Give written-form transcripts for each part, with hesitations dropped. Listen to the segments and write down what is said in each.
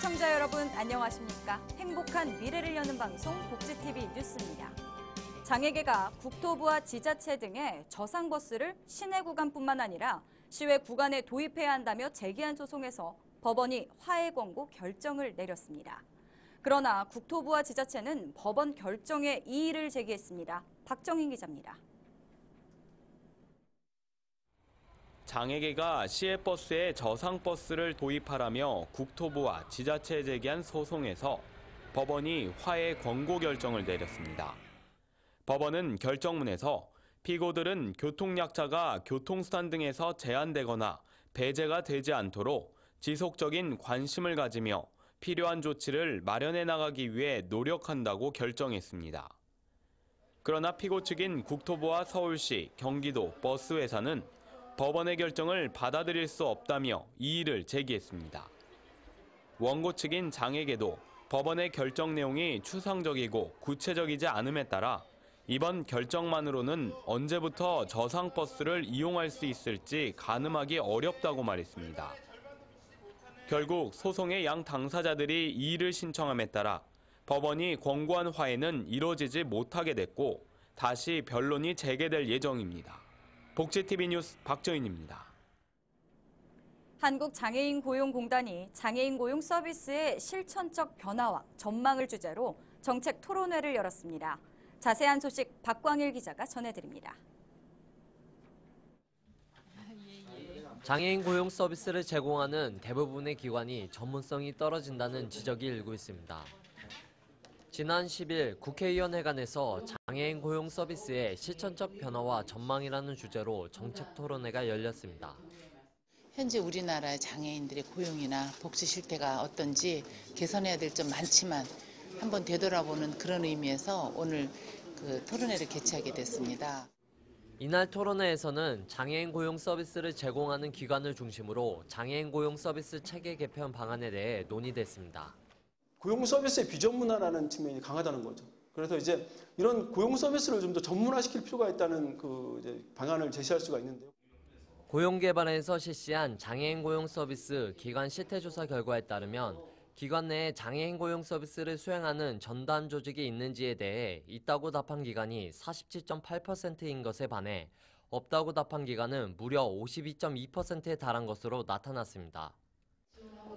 시청자 여러분 안녕하십니까? 행복한 미래를 여는 방송 복지TV 뉴스입니다. 장애계가 국토부와 지자체 등의 저상버스를 시내 구간뿐만 아니라 시외 구간에 도입해야 한다며 제기한 소송에서 법원이 화해 권고 결정을 내렸습니다. 그러나 국토부와 지자체는 법원 결정에 이의를 제기했습니다. 박정인 기자입니다. 장애계가 시외버스에 저상버스를 도입하라며 국토부와 지자체에 제기한 소송에서 법원이 화해 권고 결정을 내렸습니다. 법원은 결정문에서 피고들은 교통약자가 교통수단 등에서 제한되거나 배제가 되지 않도록 지속적인 관심을 가지며 필요한 조치를 마련해 나가기 위해 노력한다고 결정했습니다. 그러나 피고 측인 국토부와 서울시, 경기도 버스회사는 법원의 결정을 받아들일 수 없다며 이의를 제기했습니다. 원고 측인 장애계도 법원의 결정 내용이 추상적이고 구체적이지 않음에 따라 이번 결정만으로는 언제부터 저상버스를 이용할 수 있을지 가늠하기 어렵다고 말했습니다. 결국 소송의 양 당사자들이 이의를 신청함에 따라 법원이 권고한 화해는 이뤄지지 못하게 됐고 다시 변론이 재개될 예정입니다. 복지TV 뉴스 박정인입니다. 한국장애인고용공단이 장애인 고용 서비스의 실천적 변화와 전망을 주제로 정책 토론회를 열었습니다. 자세한 소식 박광일 기자가 전해드립니다. 장애인 고용 서비스를 제공하는 대부분의 기관이 전문성이 떨어진다는 지적이 일고 있습니다. 지난 10일 국회의원회관에서 장애인 고용 서비스의 실천적 변화와 전망이라는 주제로 정책 토론회가 열렸습니다. 현재 우리나라의 장애인들의 고용이나 복지 실태가 어떤지 개선해야 될 점 많지만 한번 되돌아보는 그런 의미에서 오늘 토론회를 개최하게 됐습니다. 이날 토론회에서는 장애인 고용 서비스를 제공하는 기관을 중심으로 장애인 고용 서비스 체계 개편 방안에 대해 논의됐습니다. 고용 서비스의 비전문화라는 측면이 강하다는 거죠. 그래서 이제 이런 고용 서비스를 좀 더 전문화시킬 필요가 있다는 방안을 제시할 수가 있는데요. 고용개발에서 실시한 장애인 고용 서비스 기관 실태조사 결과에 따르면 기관 내에 장애인 고용 서비스를 수행하는 전담 조직이 있는지에 대해 있다고 답한 기관이 47.8%인 것에 반해 없다고 답한 기관은 무려 52.2%에 달한 것으로 나타났습니다.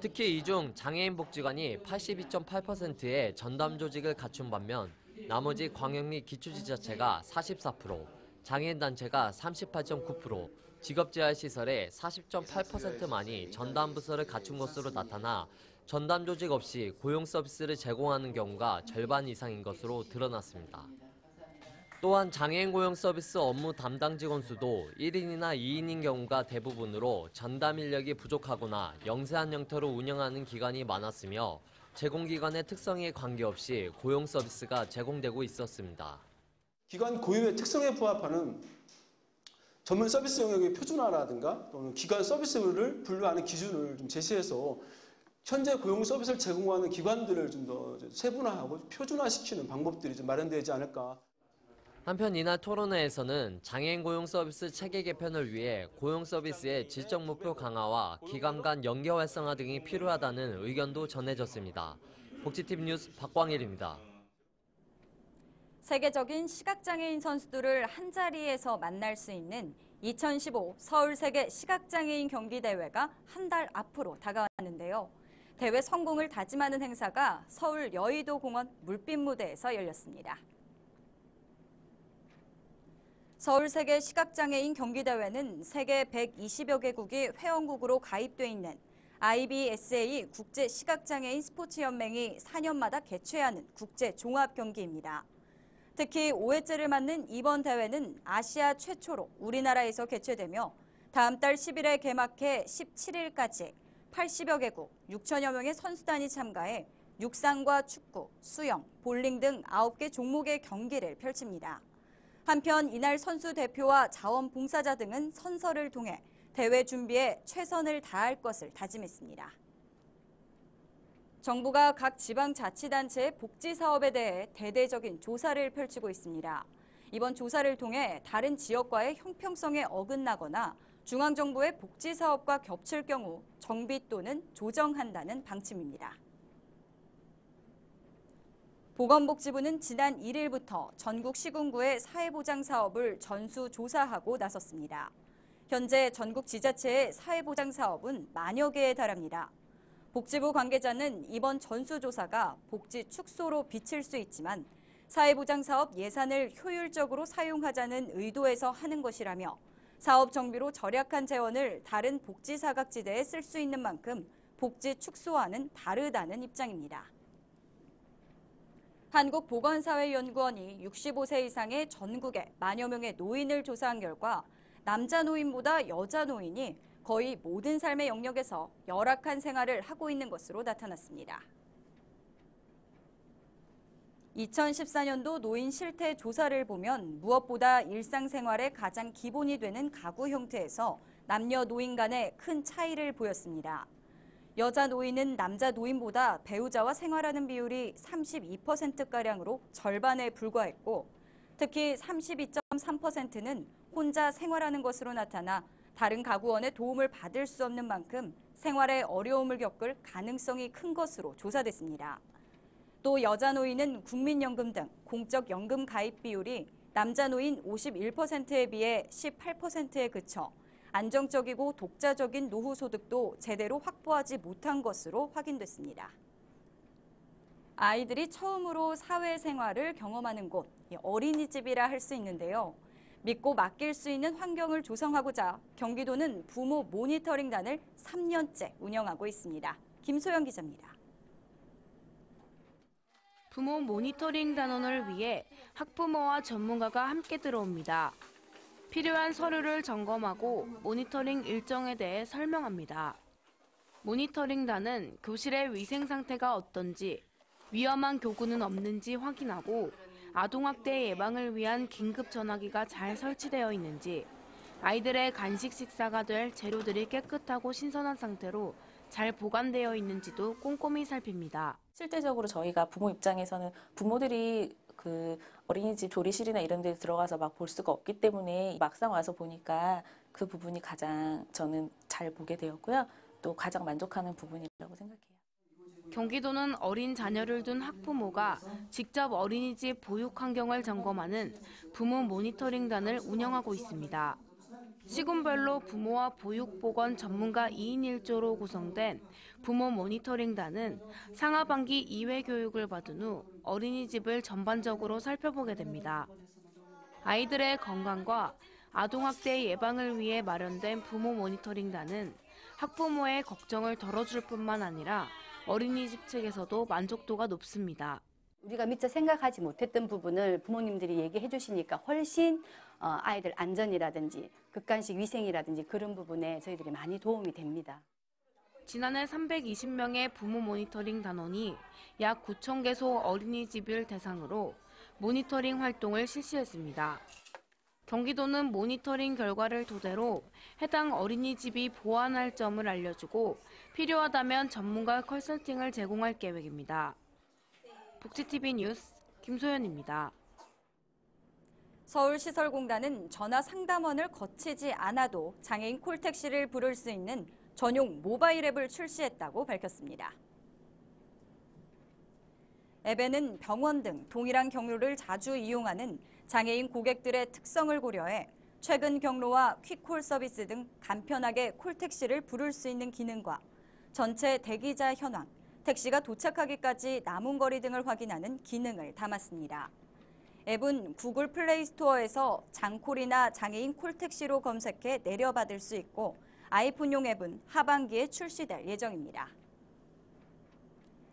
특히 이 중 장애인 복지관이 82.8%의 전담 조직을 갖춘 반면 나머지 광역리 기초지자체가 44%, 장애인단체가 38.9%, 직업재활시설의 40.8%만이 전담 부서를 갖춘 것으로 나타나 전담 조직 없이 고용 서비스를 제공하는 경우가 절반 이상인 것으로 드러났습니다. 또한 장애인 고용 서비스 업무 담당 직원 수도 1인이나 2인인 경우가 대부분으로 전담 인력이 부족하거나 영세한 형태로 운영하는 기관이 많았으며 제공기관의 특성에 관계없이 고용 서비스가 제공되고 있었습니다. 기관 고유의 특성에 부합하는 전문 서비스 영역의 표준화라든가 또는 기관 서비스를 분류하는 기준을 좀 제시해서 현재 고용 서비스를 제공하는 기관들을 좀 더 세분화하고 표준화시키는 방법들이 좀 마련되지 않을까. 한편 이날 토론회에서는 장애인 고용 서비스 체계 개편을 위해 고용 서비스의 질적 목표 강화와 기관 간 연계 활성화 등이 필요하다는 의견도 전해졌습니다. 복지TV 뉴스 박광일입니다. 세계적인 시각장애인 선수들을 한자리에서 만날 수 있는 2015 서울 세계 시각장애인 경기대회가 한 달 앞으로 다가왔는데요. 대회 성공을 다짐하는 행사가 서울 여의도공원 물빛무대에서 열렸습니다. 서울 세계 시각장애인 경기대회는 세계 120여 개국이 회원국으로 가입돼 있는 IBSA 국제시각장애인 스포츠연맹이 4년마다 개최하는 국제 종합경기입니다. 특히 5회째를 맞는 이번 대회는 아시아 최초로 우리나라에서 개최되며 다음 달 10일에 개막해 17일까지 80여 개국 6천여 명의 선수단이 참가해 육상과 축구, 수영, 볼링 등 9개 종목의 경기를 펼칩니다. 한편 이날 선수 대표와 자원봉사자 등은 선서를 통해 대회 준비에 최선을 다할 것을 다짐했습니다. 정부가 각 지방자치단체의 복지 사업에 대해 대대적인 조사를 펼치고 있습니다. 이번 조사를 통해 다른 지역과의 형평성에 어긋나거나 중앙정부의 복지 사업과 겹칠 경우 정비 또는 조정한다는 방침입니다. 보건복지부는 지난 1일부터 전국 시군구의 사회보장 사업을 전수조사하고 나섰습니다. 현재 전국 지자체의 사회보장 사업은 만여 개에 달합니다. 복지부 관계자는 이번 전수조사가 복지 축소로 비칠 수 있지만 사회보장 사업 예산을 효율적으로 사용하자는 의도에서 하는 것이라며 사업 정비로 절약한 재원을 다른 복지 사각지대에 쓸 수 있는 만큼 복지 축소와는 다르다는 입장입니다. 한국보건사회연구원이 65세 이상의 전국의 만여 명의 노인을 조사한 결과 남자 노인보다 여자 노인이 거의 모든 삶의 영역에서 열악한 생활을 하고 있는 것으로 나타났습니다. 2014년도 노인 실태 조사를 보면 무엇보다 일상생활의 가장 기본이 되는 가구 형태에서 남녀 노인 간의 큰 차이를 보였습니다. 여자 노인은 남자 노인보다 배우자와 생활하는 비율이 32%가량으로 절반에 불과했고 특히 32.3%는 혼자 생활하는 것으로 나타나 다른 가구원의 도움을 받을 수 없는 만큼 생활에 어려움을 겪을 가능성이 큰 것으로 조사됐습니다. 또 여자 노인은 국민연금 등 공적 연금 가입 비율이 남자 노인 51%에 비해 18%에 그쳐 안정적이고 독자적인 노후 소득도 제대로 확보하지 못한 것으로 확인됐습니다. 아이들이 처음으로 사회생활을 경험하는 곳, 어린이집이라 할 수 있는데요. 믿고 맡길 수 있는 환경을 조성하고자 경기도는 부모 모니터링단을 3년째 운영하고 있습니다. 김소영 기자입니다. 부모 모니터링 단원을 위해 학부모와 전문가가 함께 들어옵니다. 필요한 서류를 점검하고 모니터링 일정에 대해 설명합니다. 모니터링단은 교실의 위생 상태가 어떤지, 위험한 교구는 없는지 확인하고 아동학대 예방을 위한 긴급 전화기가 잘 설치되어 있는지, 아이들의 간식 식사가 될 재료들이 깨끗하고 신선한 상태로 잘 보관되어 있는지도 꼼꼼히 살핍니다. 실제적으로 저희가 부모 입장에서는 부모들이 그 어린이집 조리실이나 이런 데 들어가서 막 볼 수가 없기 때문에 막상 와서 보니까 그 부분이 가장 저는 잘 보게 되었고요. 또 가장 만족하는 부분이라고 생각해요. 경기도는 어린 자녀를 둔 학부모가 직접 어린이집 보육 환경을 점검하는 부모 모니터링단을 운영하고 있습니다. 시군별로 부모와 보육보건 전문가 2인 1조로 구성된 부모 모니터링단은 상하반기 2회 교육을 받은 후 어린이집을 전반적으로 살펴보게 됩니다. 아이들의 건강과 아동학대 예방을 위해 마련된 부모 모니터링단은 학부모의 걱정을 덜어줄 뿐만 아니라 어린이집 측에서도 만족도가 높습니다. 우리가 미처 생각하지 못했던 부분을 부모님들이 얘기해 주시니까 훨씬 아이들 안전이라든지 극간식 위생이라든지 그런 부분에 저희들이 많이 도움이 됩니다. 지난해 320명의 부모 모니터링 단원이 약 9,000개소 어린이집을 대상으로 모니터링 활동을 실시했습니다. 경기도는 모니터링 결과를 토대로 해당 어린이집이 보완할 점을 알려주고 필요하다면 전문가 컨설팅을 제공할 계획입니다. 복지TV 뉴스 김소연입니다. 서울시설공단은 전화 상담원을 거치지 않아도 장애인 콜택시를 부를 수 있는 전용 모바일 앱을 출시했다고 밝혔습니다. 앱에는 병원 등 동일한 경로를 자주 이용하는 장애인 고객들의 특성을 고려해 최근 경로와 퀵콜 서비스 등 간편하게 콜택시를 부를 수 있는 기능과 전체 대기자 현황, 택시가 도착하기까지 남은 거리 등을 확인하는 기능을 담았습니다. 앱은 구글 플레이 스토어에서 장콜이나 장애인 콜택시로 검색해 내려받을 수 있고 아이폰용 앱은 하반기에 출시될 예정입니다.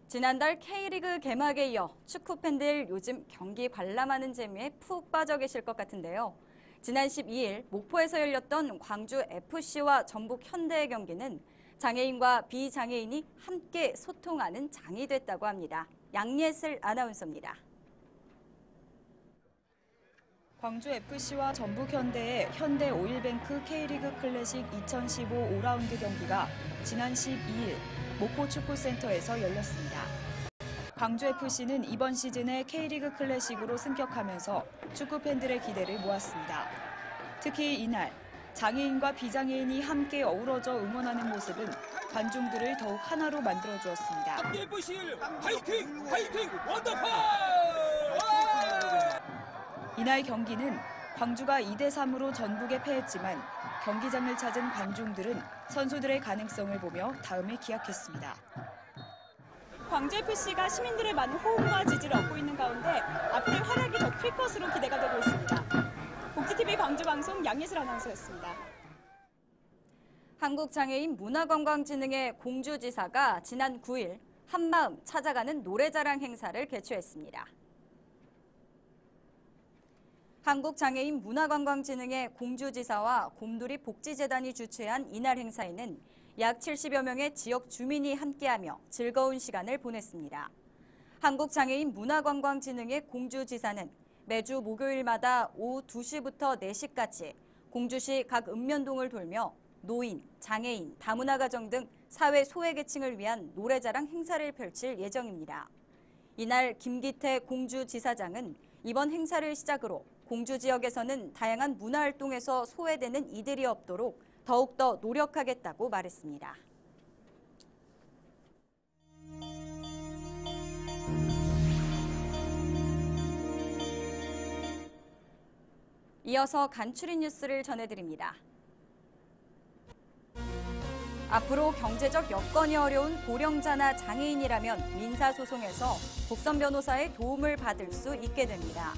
지난달 K리그 개막에 이어 축구 팬들 요즘 경기 관람하는 재미에 푹 빠져 계실 것 같은데요. 지난 12일 목포에서 열렸던 광주 FC와 전북 현대의 경기는 장애인과 비장애인이 함께 소통하는 장이 됐다고 합니다. 양예슬 아나운서입니다. 광주 FC와 전북 현대의 현대 오일뱅크 K리그 클래식 2015 5라운드 경기가 지난 12일 목포 축구센터에서 열렸습니다. 광주 FC는 이번 시즌에 K리그 클래식으로 승격하면서 축구 팬들의 기대를 모았습니다. 특히 이날 장애인과 비장애인이 함께 어우러져 응원하는 모습은 관중들을 더욱 하나로 만들어주었습니다. FC 파이팅! 파이팅! 원더풀! 이날 경기는 광주가 2대3으로 전북에 패했지만 경기장을 찾은 관중들은 선수들의 가능성을 보며 다음에 기약했습니다. 광주FC가 시민들의 많은 호응과 지지를 얻고 있는 가운데 앞으로의 활약이 더 클 것으로 기대가 되고 있습니다. 복지TV 광주방송 양예슬 아나운서였습니다. 한국장애인문화관광진흥회 공주지사가 지난 9일 한마음 찾아가는 노래자랑 행사를 개최했습니다. 한국장애인문화관광진흥회 공주지사와 곰돌이 복지재단이 주최한 이날 행사에는 약 70여 명의 지역 주민이 함께하며 즐거운 시간을 보냈습니다. 한국장애인문화관광진흥회 공주지사는 매주 목요일마다 오후 2시부터 4시까지 공주시 각 읍면동을 돌며 노인, 장애인, 다문화 가정 등 사회 소외계층을 위한 노래자랑 행사를 펼칠 예정입니다. 이날 김기태 공주지사장은 이번 행사를 시작으로 공주 지역에서는 다양한 문화활동에서 소외되는 이들이 없도록 더욱더 노력하겠다고 말했습니다. 이어서 간추린 뉴스를 전해드립니다. 앞으로 경제적 여건이 어려운 고령자나 장애인이라면 민사소송에서 국선 변호사의 도움을 받을 수 있게 됩니다.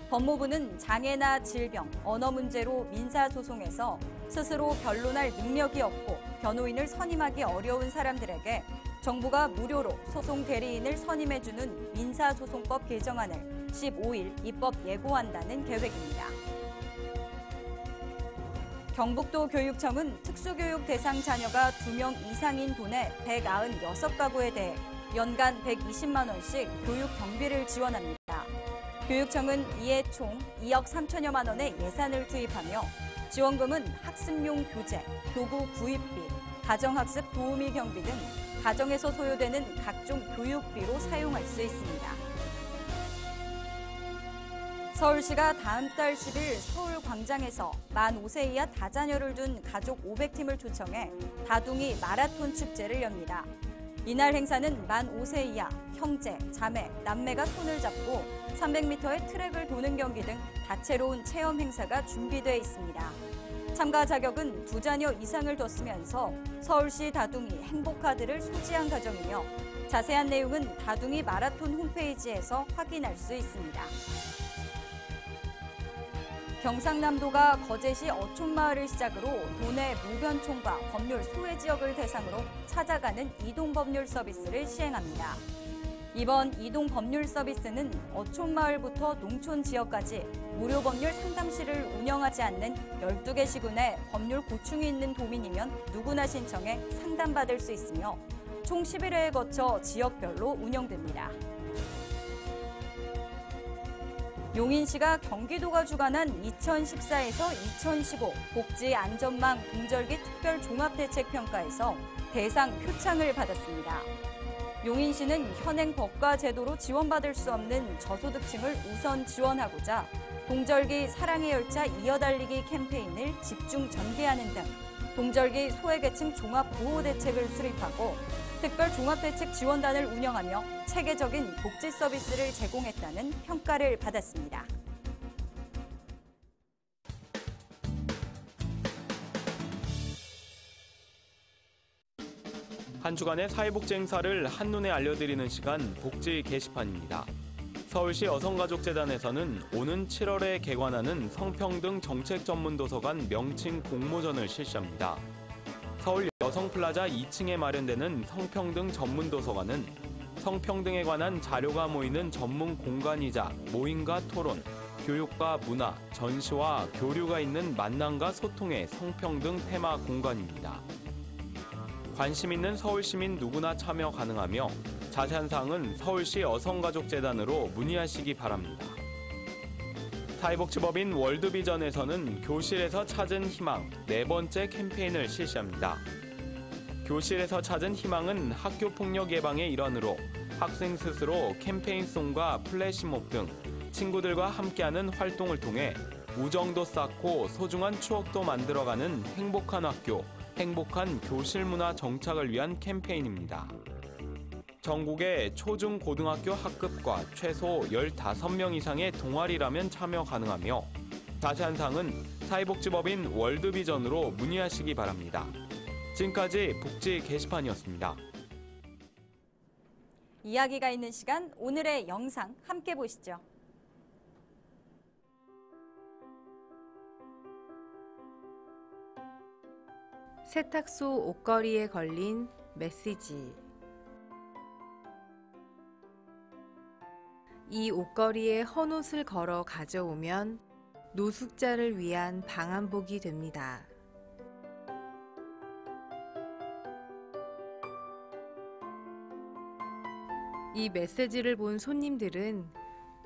법무부는 장애나 질병, 언어 문제로 민사소송에서 스스로 변론할 능력이 없고 변호인을 선임하기 어려운 사람들에게 정부가 무료로 소송 대리인을 선임해주는 민사소송법 개정안을 15일 입법 예고한다는 계획입니다. 경북도 교육청은 특수교육 대상 자녀가 2명 이상인 도내 196가구에 대해 연간 120만 원씩 교육 경비를 지원합니다. 교육청은 이에 총 2억 3천여만 원의 예산을 투입하며 지원금은 학습용 교재, 교구 구입비, 가정학습 도우미 경비 등 가정에서 소요되는 각종 교육비로 사용할 수 있습니다. 서울시가 다음 달 10일 서울 광장에서 만 5세 이하 다자녀를 둔 가족 500팀을 초청해 다둥이 마라톤 축제를 엽니다. 이날 행사는 만 5세 이하 형제, 자매, 남매가 손을 잡고 300m의 트랙을 도는 경기 등 다채로운 체험 행사가 준비되어 있습니다. 참가 자격은 2자녀 이상을 뒀으면서 서울시 다둥이 행복카드를 소지한 가정이며 자세한 내용은 다둥이 마라톤 홈페이지에서 확인할 수 있습니다. 경상남도가 거제시 어촌마을을 시작으로 도내 무변촌과 법률 소외 지역을 대상으로 찾아가는 이동법률 서비스를 시행합니다. 이번 이동법률 서비스는 어촌마을부터 농촌 지역까지 무료 법률 상담실을 운영하지 않는 12개 시군에 법률 고충이 있는 도민이면 누구나 신청해 상담받을 수 있으며 총 11회에 거쳐 지역별로 운영됩니다. 용인시가 경기도가 주관한 2014에서 2015 복지안전망 동절기 특별종합대책평가에서 대상 표창을 받았습니다. 용인시는 현행 법과 제도로 지원받을 수 없는 저소득층을 우선 지원하고자 동절기 사랑의 열차 이어달리기 캠페인을 집중 전개하는 등 동절기 소외계층 종합보호대책을 수립하고 특별종합대책 지원단을 운영하며 체계적인 복지 서비스를 제공했다는 평가를 받았습니다. 한 주간의 사회복지 행사를 한눈에 알려드리는 시간 복지 게시판입니다. 서울시 여성가족재단에서는 오는 7월에 개관하는 성평등 정책전문도서관 명칭 공모전을 실시합니다. 서울 여성플라자 2층에 마련되는 성평등 전문도서관은 성평등에 관한 자료가 모이는 전문 공간이자 모임과 토론, 교육과 문화, 전시와 교류가 있는 만남과 소통의 성평등 테마 공간입니다. 관심 있는 서울시민 누구나 참여 가능하며 자세한 사항은 서울시 여성가족재단으로 문의하시기 바랍니다. 사회복지법인 월드비전에서는 교실에서 찾은 희망 4번째 캠페인을 실시합니다. 교실에서 찾은 희망은 학교폭력 예방의 일환으로 학생 스스로 캠페인송과 플래시몹 등 친구들과 함께하는 활동을 통해 우정도 쌓고 소중한 추억도 만들어가는 행복한 학교, 행복한 교실 문화 정착을 위한 캠페인입니다. 전국의 초, 중, 고등학교 학급과 최소 15명 이상의 동아리라면 참여 가능하며 자세한 사항은 사회복지법인 월드비전으로 문의하시기 바랍니다. 지금까지 복지 게시판이었습니다. 이야기가 있는 시간, 오늘의 영상 함께 보시죠. 세탁소 옷걸이에 걸린 메시지. 이 옷걸이에 헌옷을 걸어 가져오면 노숙자를 위한 방한복이 됩니다. 이 메시지를 본 손님들은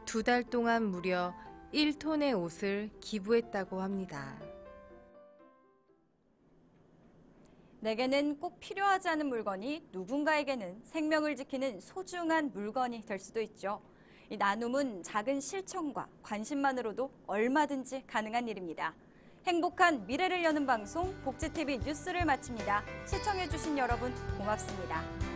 2달 동안 무려 1톤의 옷을 기부했다고 합니다. 내게는 꼭 필요하지 않은 물건이 누군가에게는 생명을 지키는 소중한 물건이 될 수도 있죠. 이 나눔은 작은 실천과 관심만으로도 얼마든지 가능한 일입니다. 행복한 미래를 여는 방송 복지TV 뉴스를 마칩니다. 시청해주신 여러분 고맙습니다.